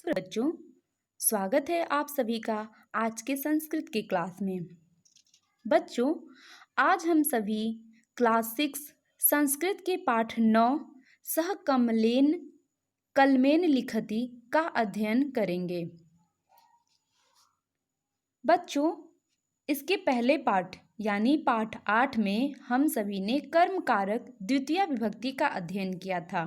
बच्चों, स्वागत है आप सभी का आज के संस्कृत के क्लास में। बच्चों, आज हम सभी क्लास 6 संस्कृत के पाठ 9 सह कमलेन कलमेन लिखति का अध्ययन करेंगे। बच्चों, इसके पहले पाठ यानी पाठ 8 में हम सभी ने कर्म कारक द्वितीय विभक्ति का अध्ययन किया था।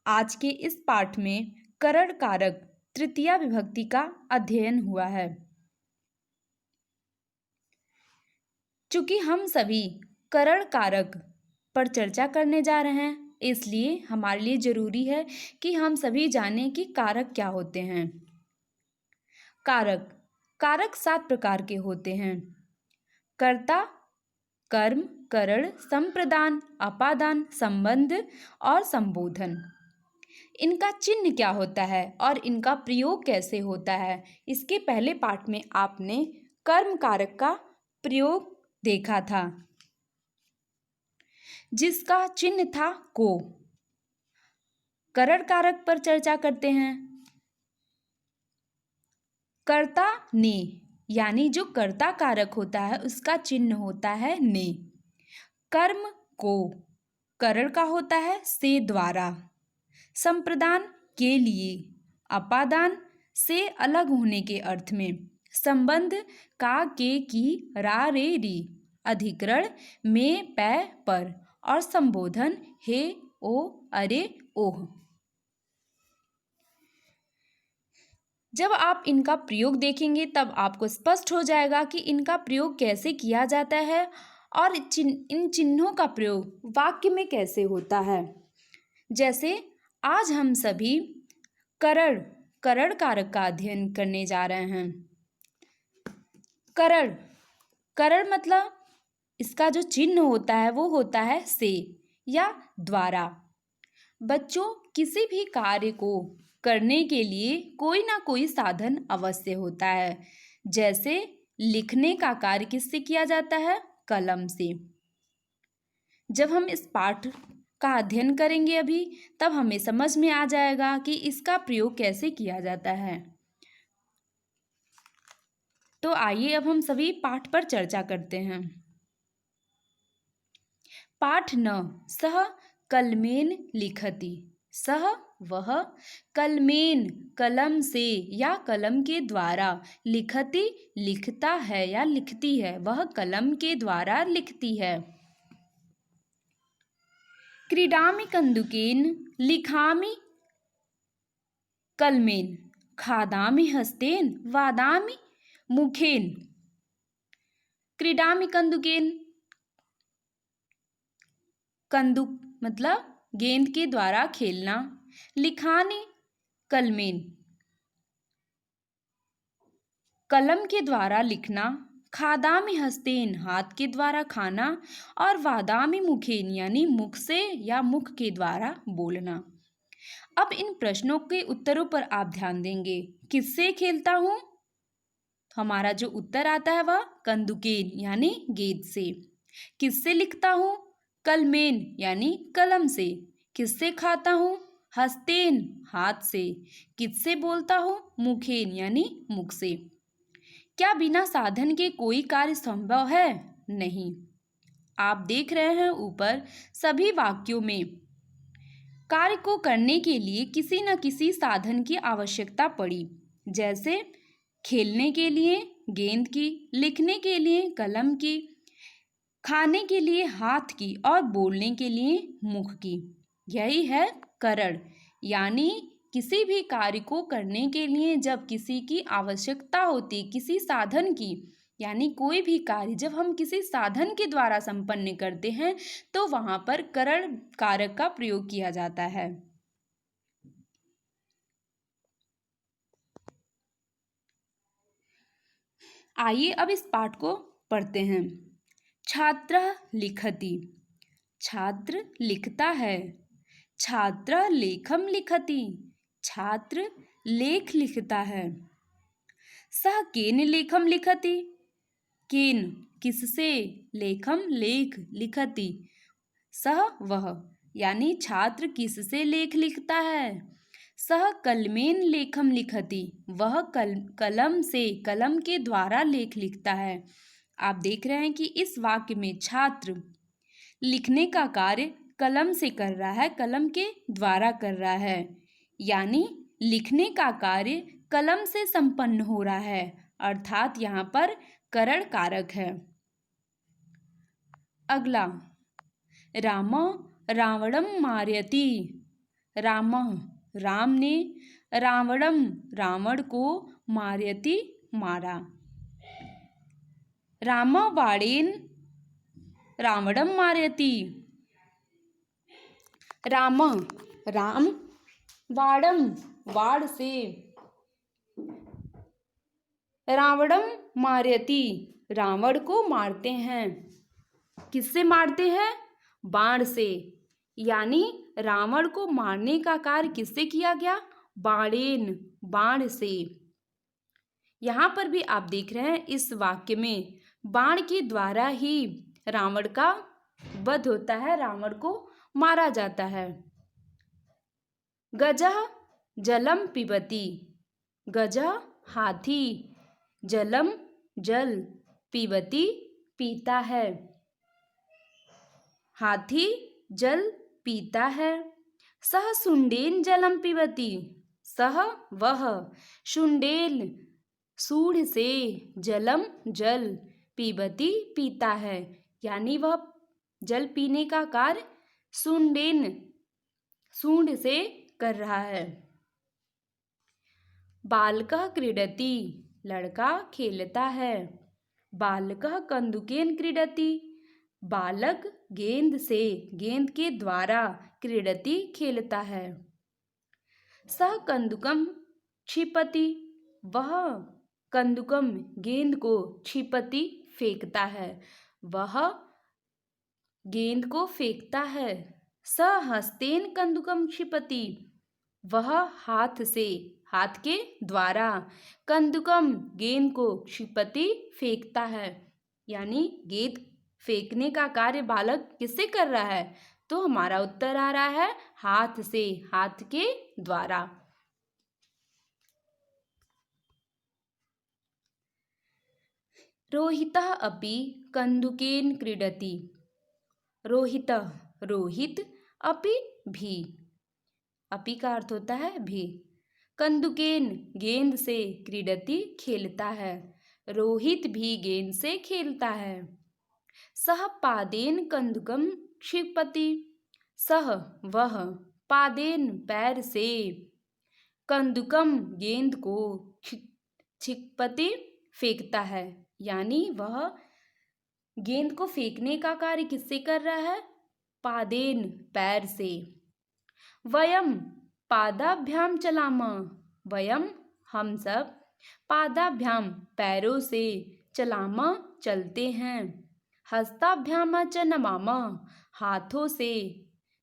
आज के इस पाठ में करण कारक तृतीया विभक्ति का अध्ययन हुआ है। चूंकि हम सभी करण कारक पर चर्चा करने जा रहे हैं, इसलिए हमारे लिए जरूरी है कि हम सभी जानें कि कारक क्या होते हैं। कारक कारक 7 प्रकार के होते हैं। कर्ता, कर्म, करण, संप्रदान, अपादान, संबंध और संबोधन। इनका चिन्ह क्या होता है और इनका प्रयोग कैसे होता है, इसके पहले पाठ में आपने कर्म कारक का प्रयोग देखा था, जिसका चिन्ह था को। करण कारक पर चर्चा करते हैं। कर्ता ने यानी जो कर्ता कारक होता है उसका चिन्ह होता है ने। कर्म को करण का होता है से द्वारा। संप्रदान के लिए, अपादान से अलग होने के अर्थ में। संबंध का के की रा रे री, अधिकरण में पै पर और संबोधन हे ओ अरे ओह। जब आप इनका प्रयोग देखेंगे तब आपको स्पष्ट हो जाएगा कि इनका प्रयोग कैसे किया जाता है और इन चिन्हों का प्रयोग वाक्य में कैसे होता है। जैसे आज हम सभी करण कारक का अध्ययन करने जा रहे हैं। करण मतलब इसका जो चिन्ह होता है वो होता है से या द्वारा। बच्चों, किसी भी कार्य को करने के लिए कोई ना कोई साधन अवश्य होता है। जैसे लिखने का कार्य किससे किया जाता है? कलम से। जब हम इस पाठ का अध्ययन करेंगे अभी, तब हमें समझ में आ जाएगा कि इसका प्रयोग कैसे किया जाता है। तो आइए अब हम सभी पाठ पर चर्चा करते हैं। पाठ 9 सह कलमेन लिखति। सह वह, कलमेन कलम से या कलम के द्वारा, लिखति लिखता है या लिखती है, वह कलम के द्वारा लिखती है। क्रीडामि कन्दुकेन लिखामि कलमेन, खादामि हस्तेन वादामि मुखेन। क्रीडामि कन्दुकेन, कंदुक मतलब गेंद के द्वारा खेलना। लिखाने कलमेन, कलम के द्वारा लिखना। खादामि हस्तेन, हाथ के द्वारा खाना। और वादामि मुखेन यानी मुख से या मुख के द्वारा बोलना। अब इन प्रश्नों के उत्तरों पर आप ध्यान देंगे। किससे खेलता हूँ? हमारा जो उत्तर आता है वह कंदुकेन यानी गेंद से। किससे लिखता हूँ? कलमेन यानी कलम से। किससे खाता हूँ? हस्तेन हाथ से। किससे बोलता हूँ? मुखेन यानी मुख से। क्या बिना साधन के कोई कार्य संभव है? नहीं। आप देख रहे हैं ऊपर सभी वाक्यों में कार्य को करने के लिए किसी न किसी साधन की आवश्यकता पड़ी। जैसे खेलने के लिए गेंद की, लिखने के लिए कलम की, खाने के लिए हाथ की और बोलने के लिए मुख की। यही है करण। यानी किसी भी कार्य को करने के लिए जब किसी की आवश्यकता होती, किसी साधन की, यानी कोई भी कार्य जब हम किसी साधन के द्वारा संपन्न करते हैं तो वहां पर करण कारक का प्रयोग किया जाता है। आइए अब इस पाठ को पढ़ते हैं। छात्र लिखति, छात्र लिखता है। छात्र लेखम लिखति, छात्र लेख लिखता है। सह केन लेखम लिखति, केन किससे, लेखम लेख, लिखति सह वह यानी छात्र किससे लेख लिखता है। सः कलमेन लेखम लिखति, वह कलम से, कलम के द्वारा लेख लिखता है। आप देख रहे हैं कि इस वाक्य में छात्र लिखने का कार्य कलम से कर रहा है, कलम के द्वारा कर रहा है, यानी लिखने का कार्य कलम से संपन्न हो रहा है, अर्थात यहाँ पर करण कारक है। अगला, राम रावणम मारयति, राम, राम ने, रावणम, रावण को, मारयति, मारा। राम बाणेन रावणम मारयति, राम, राम बाणम, बाण से, रावणम मारयति, रावण को मारते हैं। किससे मारते हैं? बाण से, यानी रावण को मारने का कार्य किससे किया गया? बाणेन, बाण से। यहाँ पर भी आप देख रहे हैं इस वाक्य में बाण के द्वारा ही रावण का वध होता है, रावण को मारा जाता है। गजः जलम पिबति, गजः हाथी, जलम जल, पिबति पीता है, हाथी जल पीता है। सह शुंडेन जलम पिबति, सह वह, शुंडेन सूंड से, जलम जल, पिबति पीता है, यानी वह जल पीने का कार्य शुंडेन, सूंड से कर रहा है। बालकः क्रीडति, लड़का खेलता है, बालकः कन्दुकेन क्रीडति, बालक गेंद से, गेंद के द्वारा, क्रीडति खेलता है। सः कन्दुकम क्षिपति, वह कन्दुकम गेंद को, क्षिपति फेंकता है, वह गेंद को फेंकता है। सः हस्तेन कन्दुकम क्षिपति, वह हाथ से, हाथ के द्वारा, कन्दुकम गेंद को, क्षिपति फेंकता है, यानी गेंद फेंकने का कार्य बालक किससे कर रहा है? तो हमारा उत्तर आ रहा है हाथ से, हाथ के द्वारा। रोहितः अपि कन्दुकेन क्रीडति, रोहितः, रोहित, अपि भी, अपि का अर्थ होता है भी, कन्दुकेन गेंद से, क्रीडति खेलता है, रोहित भी गेंद से खेलता है। सह पादेन कन्दुकम क्षिपति, सह वह, पादेन पैर से, कन्दुकम गेंद को, क्षिपति फेंकता है, यानी वह गेंद को फेंकने का कार्य किससे कर रहा है? पादेन पैर से। वयम पादाभ्याम चलामः, वयम हम सब, पादाभ्याम पैरों से, चलामः चलते हैं, हस्ताभ्याम च नमामः, हाथों से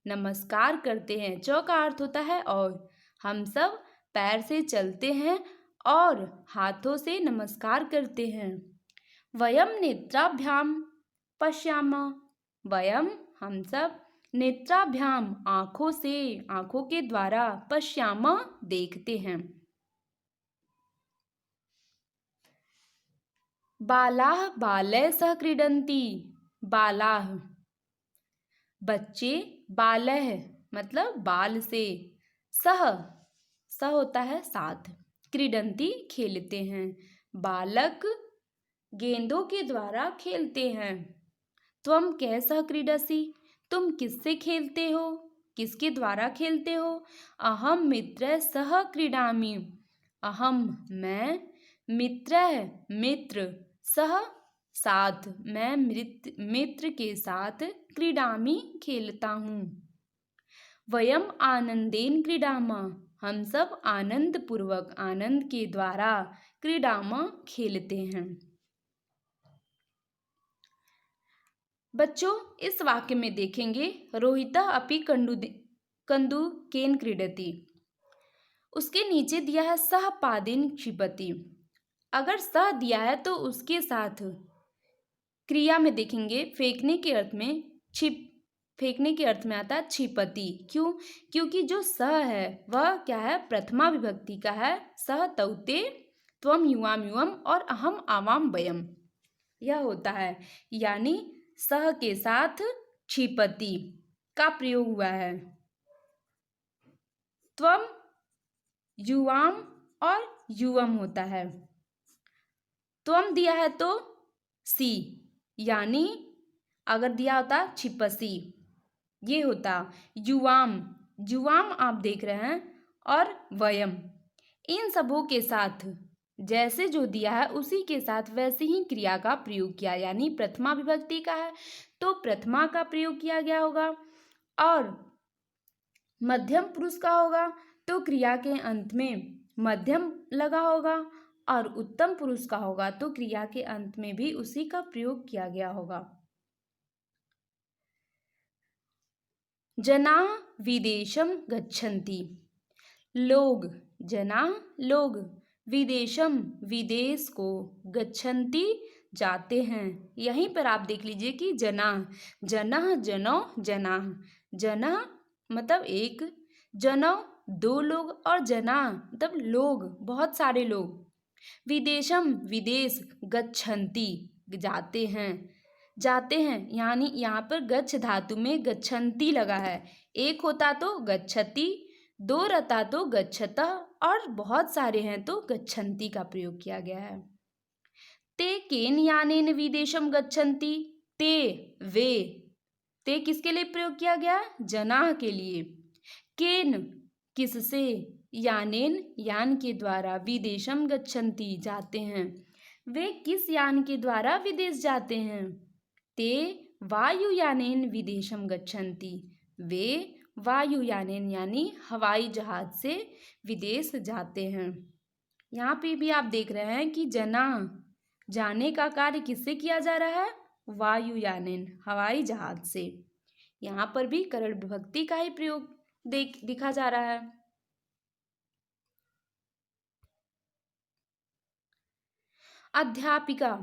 नमस्कार करते हैं, च का अर्थ होता है और, हम सब पैर से चलते हैं और हाथों से नमस्कार करते हैं। वयम नेत्राभ्याम पश्यामः, वयम हम सब, नेत्राभ्याम आँखों से, आँखों के द्वारा, पश्यामः देखते हैं। बालाः बालैः सह क्रीडन्ति, बालाः बच्चे, बालैः मतलब बाल से, सह, सह होता है साथ, क्रीडन्ति खेलते हैं, बालक गेंदों के द्वारा खेलते हैं। त्वम कैसः क्रीडसि, तुम किससे खेलते हो, किसके द्वारा खेलते हो? अहम मित्रैः सह क्रीडामि, अहम मैं, मित्रैः मित्र, सह साथ, मैं मित्र के साथ, क्रीडामि खेलता हूँ। वयम आनंदेन क्रीडामः, हम सब आनंद पूर्वक, आनंद के द्वारा, क्रीडामः खेलते हैं। बच्चों इस वाक्य में देखेंगे रोहितः अपि कन्दुकेन क्रीडति, उसके नीचे दिया है सह पादेन क्षिपति, अगर सह दिया है तो उसके साथ क्रिया में देखेंगे फेंकने के अर्थ में फेंकने के अर्थ में आता है क्षिपति। क्यों? क्योंकि जो स है वह क्या है, प्रथमा विभक्ति का है। सह तौते, त्वम युवाम युवम और अहम आवाम वयम, यह होता है। यानी सह के साथ क्षिपति का प्रयोग हुआ है। त्वम युवाम और युवम होता है। त्वम दिया है तो सी, यानी अगर दिया होता छिपसी, ये होता। युवाम, युवाम आप देख रहे हैं, और वयम, इन सबों के साथ जैसे जो दिया है उसी के साथ वैसे ही क्रिया का प्रयोग किया, यानी प्रथमा विभक्ति का है तो प्रथमा का प्रयोग किया गया होगा, और मध्यम पुरुष का होगा तो क्रिया के अंत में मध्यम लगा होगा, और उत्तम पुरुष का होगा तो क्रिया के अंत में भी उसी का प्रयोग किया गया होगा। जना विदेशम गच्छन्ति, लोग, जना लोग, विदेशम विदेश को, गच्छन्ति जाते हैं। यहीं पर आप देख लीजिए कि जना, जनः जनो जना, जना मतलब एक, जनो दो लोग, और जना मतलब लोग, बहुत सारे लोग। विदेशम विदेश, गच्छन्ति जाते हैं, जाते हैं, यानी यहाँ पर गच्छ धातु में गच्छन्ति लगा है। एक होता तो गच्छति, दो रहता तो गच्छतः, और बहुत सारे हैं तो गच्छन्ति का प्रयोग किया गया है। ते केन यानेन विदेशम गच्छन्ति, ते वे, ते किसके लिए प्रयोग किया गया? जनाह के लिए। केन किससे, यानेन यान के द्वारा, विदेशम गच्छन्ति जाते हैं, वे किस यान के द्वारा विदेश जाते हैं? ते वायुयानेन विदेशम गच्छन्ति, वे वायुयानेन यानी हवाई जहाज से विदेश जाते हैं। यहाँ पे भी आप देख रहे हैं कि जना, जाने का कार्य किससे किया जा रहा है? वायुयानेन, हवाई जहाज से। यहाँ पर भी करण विभक्ति का ही प्रयोग दिखा जा रहा है। अध्यापिका,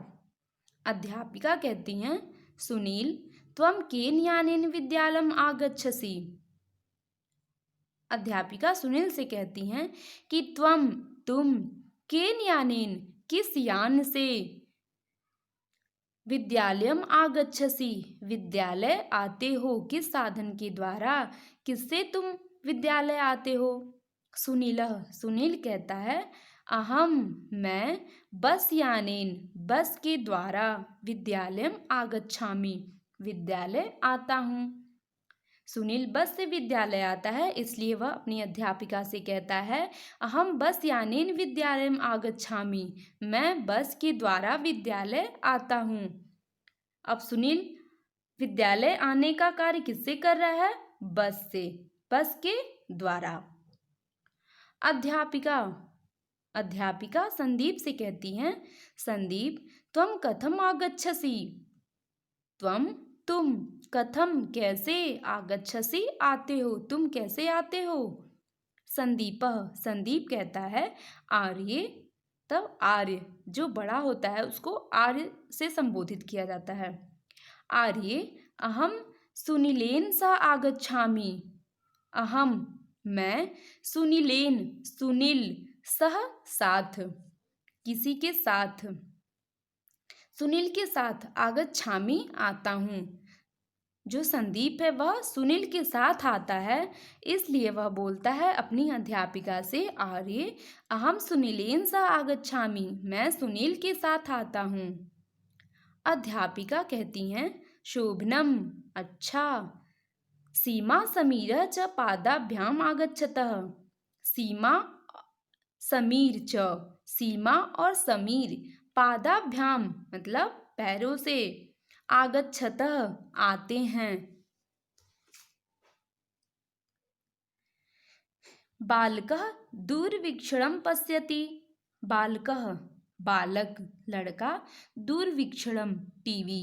अध्यापिका कहती हैं, सुनील त्वं केन यानेन विद्यालयम् आगच्छसि। अध्यापिका सुनील से कहती हैं कि त्वं, तुम, केन यानेन किस यान से, विद्यालयम आगच्छसि विद्यालय आते हो, किस साधन के द्वारा, किससे तुम विद्यालय आते हो? सुनीलः, सुनील कहता है, अहम मैं, बस यानेन बस के द्वारा, विद्यालयम आगच्छामि विद्यालय आता हूँ। सुनील बस से विद्यालय आता है, इसलिए वह अपनी अध्यापिका से कहता है, अहम बस यानेन विद्यालयम आगच्छामि, मैं बस के द्वारा विद्यालय आता हूँ। अब सुनील विद्यालय आने का कार्य किससे कर रहा है? बस से, बस के द्वारा। अध्यापिका, अध्यापिका संदीप से कहती हैं, संदीप त्वं कथम आगच्छसि, त्वं तुम, कथम कैसे, आगच्छसि आते हो, तुम कैसे आते हो? संदीपः, संदीप कहता है, आर्य, तब आर्य जो बड़ा होता है उसको आर्य से संबोधित किया जाता है। आर्य अहम सुनीलेन सह आगच्छामि, अहम मैं, सुनीलेन सुनील, सह साथ, किसी के साथ, सुनील के साथ, आगच्छामि आता हूँ। जो संदीप है वह सुनील के साथ आता है, इसलिए वह बोलता है अपनी अध्यापिका से, आर्य अहम सुनीलेन सह आगच्छामि, मैं सुनील के साथ आता हूँ। अध्यापिका कहती हैं, शोभनम अच्छा, सीमा समीरः च पादाभ्याम आगच्छतः, सीमा समीर च, सीमा और समीर, पादाभ्याम मतलब पैरों से, आगच्छतः आते हैं। बालकः दूरवीक्षणं पश्यति, बालकः बालक लड़का, दूरवीक्षणम टीवी,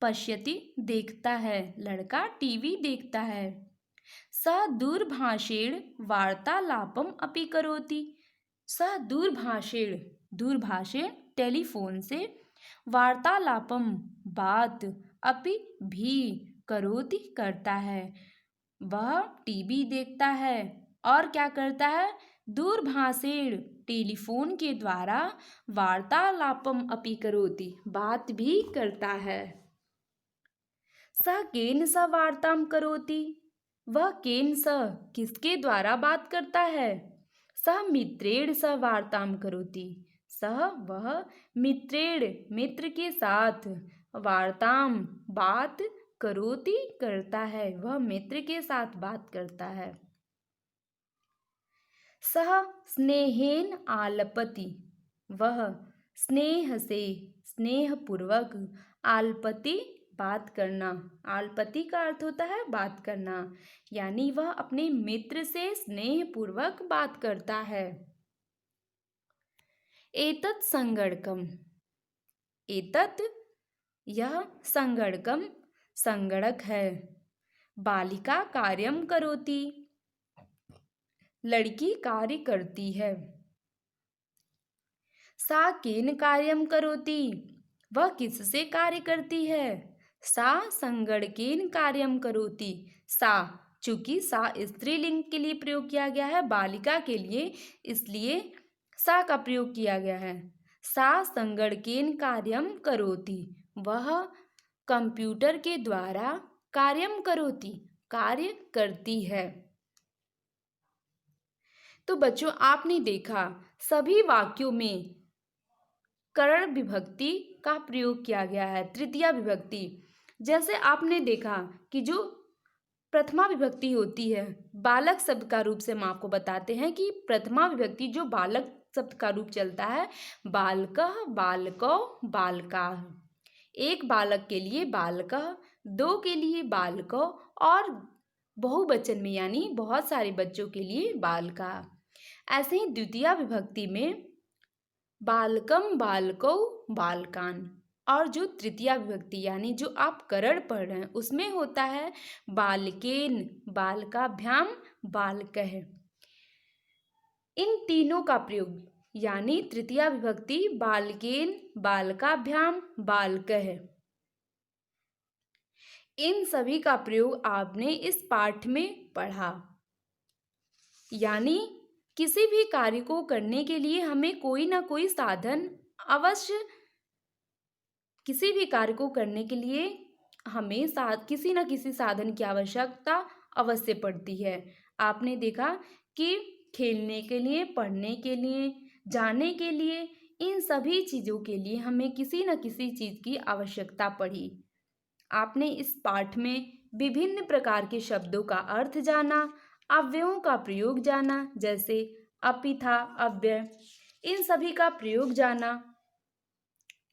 पश्यति देखता है, लड़का टीवी देखता है। सः दूरभाषेण वार्तालापम अपि करोति, सः दूरभाषेण, दूरभाषेण टेलीफोन से, वार्तालापम बात, अपि भी करोति करता है। वह टीवी देखता है और क्या करता है? दूरभाषेण टेलीफोन के द्वारा वार्तालापम अपि करोति, बात भी करता है। सः केन सह वार्ताम करोति, वह केन सह किसके द्वारा बात करता है? सः मित्रेण सह वार्ताम करोति, सह वह मित्रेण मित्र के साथ वार्ताम बात करोति करता है, वह मित्र के साथ बात करता है। सह स्नेहेन आलपति, वह स्नेह से स्नेहपूर्वक आलपति बात करना, आलपति का अर्थ होता है बात करना, यानी वह अपने मित्र से स्नेहपूर्वक बात करता है। एतत् संगणकम, एतत् यह संगणकम संगणक है। बालिका कार्यम करोति, लड़की कार्य करती है। सा केन कार्यम करोति, वह किससे कार्य करती है? सा संगणकेन कार्यम करोति, सा चूंकि सा स्त्रीलिंग के लिए प्रयोग किया गया है, बालिका के लिए, इसलिए सा का प्रयोग किया गया है। सा संगणकेन कार्यम करोति, वह कंप्यूटर के द्वारा कार्यम करोति कार्य करती है। तो बच्चों आपने देखा सभी वाक्यों में करण विभक्ति का प्रयोग किया गया है, तृतीया विभक्ति। जैसे आपने देखा कि जो प्रथमा विभक्ति होती है, बालक शब्द का रूप से हम आपको बताते हैं कि प्रथमा विभक्ति जो बालक शब्द का रूप चलता है, बालकः बालकौ बालकाः, एक बालक के लिए बालकः, दो के लिए बालकौ और बहुवचन में यानी बहुत सारे बच्चों के लिए बालका। ऐसे ही द्वितीया विभक्ति में बालकम बालकौ बालकान, और जो तृतीया विभक्ति यानी जो आप करण पढ़ रहे हैं उसमें होता है बालकेन बालकाभ्याम बालकः। इन तीनों का प्रयोग यानी तृतीया विभक्ति बालकेन बालकाभ्याम बालकः, इन सभी का प्रयोग आपने इस पाठ में पढ़ा। यानी किसी भी कार्य को करने के लिए हमें कोई ना कोई साधन अवश्य, किसी भी कार्य को करने के लिए हमें किसी न किसी साधन की आवश्यकता अवश्य पड़ती है। आपने देखा कि खेलने के लिए, पढ़ने के लिए, जाने के लिए, इन सभी चीज़ों के लिए हमें किसी न किसी चीज़ की आवश्यकता पड़ी। आपने इस पाठ में विभिन्न प्रकार के शब्दों का अर्थ जाना, अव्ययों का प्रयोग जाना, जैसे अपि था अव्यय, इन सभी का प्रयोग जाना।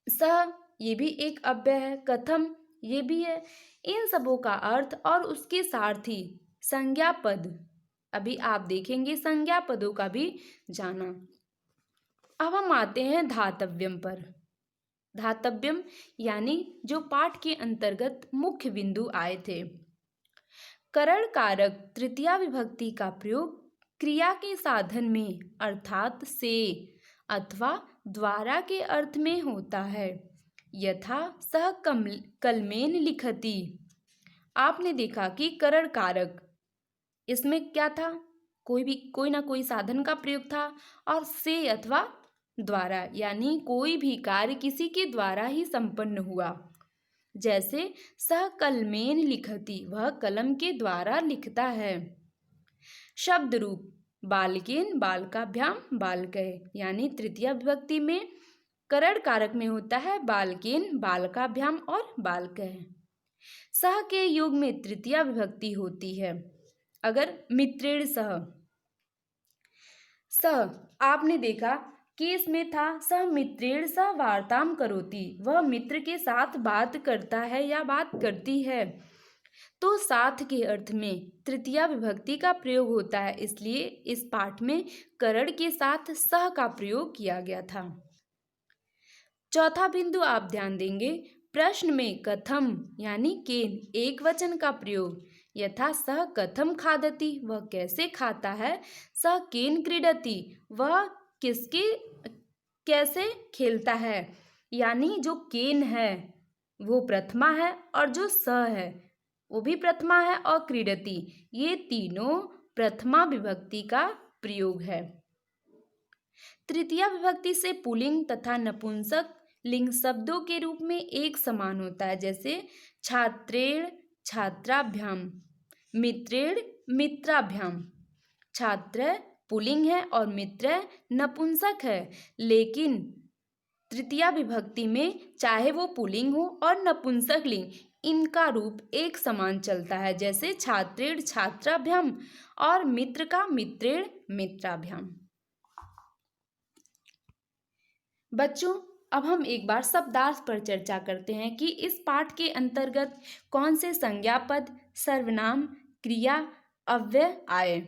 सह ये भी एक अव्यय है, कथम ये भी है, इन सबों का अर्थ और उसके सारथी संज्ञा पद, अभी आप देखेंगे संज्ञा पदों का भी जाना। अब हम आते हैं धातव्यम पर। धातव्यम यानी जो पाठ के अंतर्गत मुख्य बिंदु आए थे। करण कारक तृतीया विभक्ति का प्रयोग क्रिया के साधन में अर्थात से अथवा द्वारा के अर्थ में होता है। यथा सह कलमेन लिखति, आपने देखा कि करण कारक इसमें क्या था, कोई ना कोई साधन का प्रयोग था, और से अथवा द्वारा यानी कोई भी कार्य किसी के द्वारा ही संपन्न हुआ। जैसे सह कलमेन लिखति, वह कलम के द्वारा लिखता है। शब्द रूप बालकेन बालकाभ्याम बालकः, यानी तृतीया विभक्ति में करण कारक में होता है बालकेन बालकाभ्याम और बालकः। सह के योग में तृतीया विभक्ति होती है। अगर मित्रेण सह, सह आपने देखा कि इसमें था सह मित्रेण सह वार्ताम करोति, वह मित्र के साथ बात करता है या बात करती है, तो साथ के अर्थ में तृतीया विभक्ति का प्रयोग होता है, इसलिए इस पाठ में करण के साथ सह का प्रयोग किया गया था। चौथा बिंदु आप ध्यान देंगे, प्रश्न में कथम यानी केन एक वचन का प्रयोग। यथा सह कथम खादति, वह कैसे खाता है। सह केन क्रीडति, वह किसके कैसे खेलता है, यानी जो केन है वो प्रथमा है और जो स है वो भी प्रथमा है, और क्रीडति, ये तीनों प्रथमा विभक्ति का प्रयोग है। तृतीया विभक्ति से पुल्लिंग तथा नपुंसक लिंग शब्दों के रूप में एक समान होता है, जैसे छात्रेण छात्राभ्याम, मित्रेण मित्राभ्याम। छात्र पुल्लिंग है और मित्र नपुंसक है, लेकिन तृतीया विभक्ति में चाहे वो पुल्लिंग हो और नपुंसक लिंग, इनका रूप एक समान चलता है, जैसे छात्रेण छात्राभ्याम और मित्र का मित्रेण मित्राभ्याम। बच्चों, अब हम एक बार शब्दार्थ पर चर्चा करते हैं कि इस पाठ के अंतर्गत कौन से संज्ञा पद, सर्वनाम, क्रिया, अव्यय आए।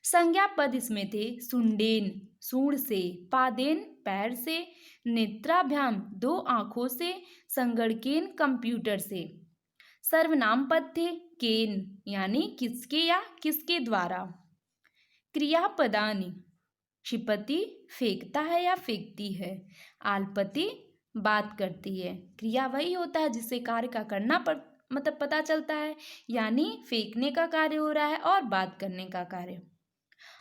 संज्ञा पद इसमें थे सुंडेन, सूंड से, पादेन, पैर से, नेत्राभ्याम, दो आंखों से, संगणकेन, कंप्यूटर से। सर्वनाम पद थे केन, यानी किसके या किसके द्वारा। क्रियापदानि, क्षिपति फेंकता है या फेंकती है, आलपति बात करती है। क्रिया वही होता है जिससे कार्य का करना पता चलता है, यानी फेंकने का कार्य हो रहा है और बात करने का कार्य।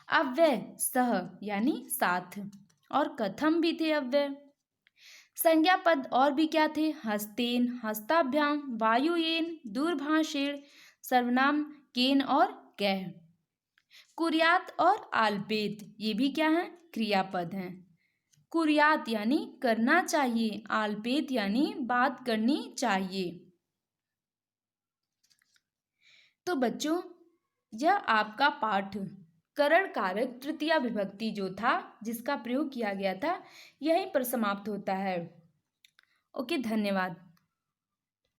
अव्यय सह, यानी साथ, और कथम भी थे अव्यय। संज्ञा पद और भी क्या थे, हस्तेन, हस्ताभ्याम, वायुयेन, दूरभाषेण, सर्वनाम केन और कैः। कुर्यात और आलपेत, ये भी क्या है, क्रियापद हैं। कुर्यात यानी करना चाहिए, आलपेत यानी बात करनी चाहिए। तो बच्चों, यह आपका पाठ करण कारक तृतीया विभक्ति जो था, जिसका प्रयोग किया गया था, यहीं पर समाप्त होता है। ओके, धन्यवाद।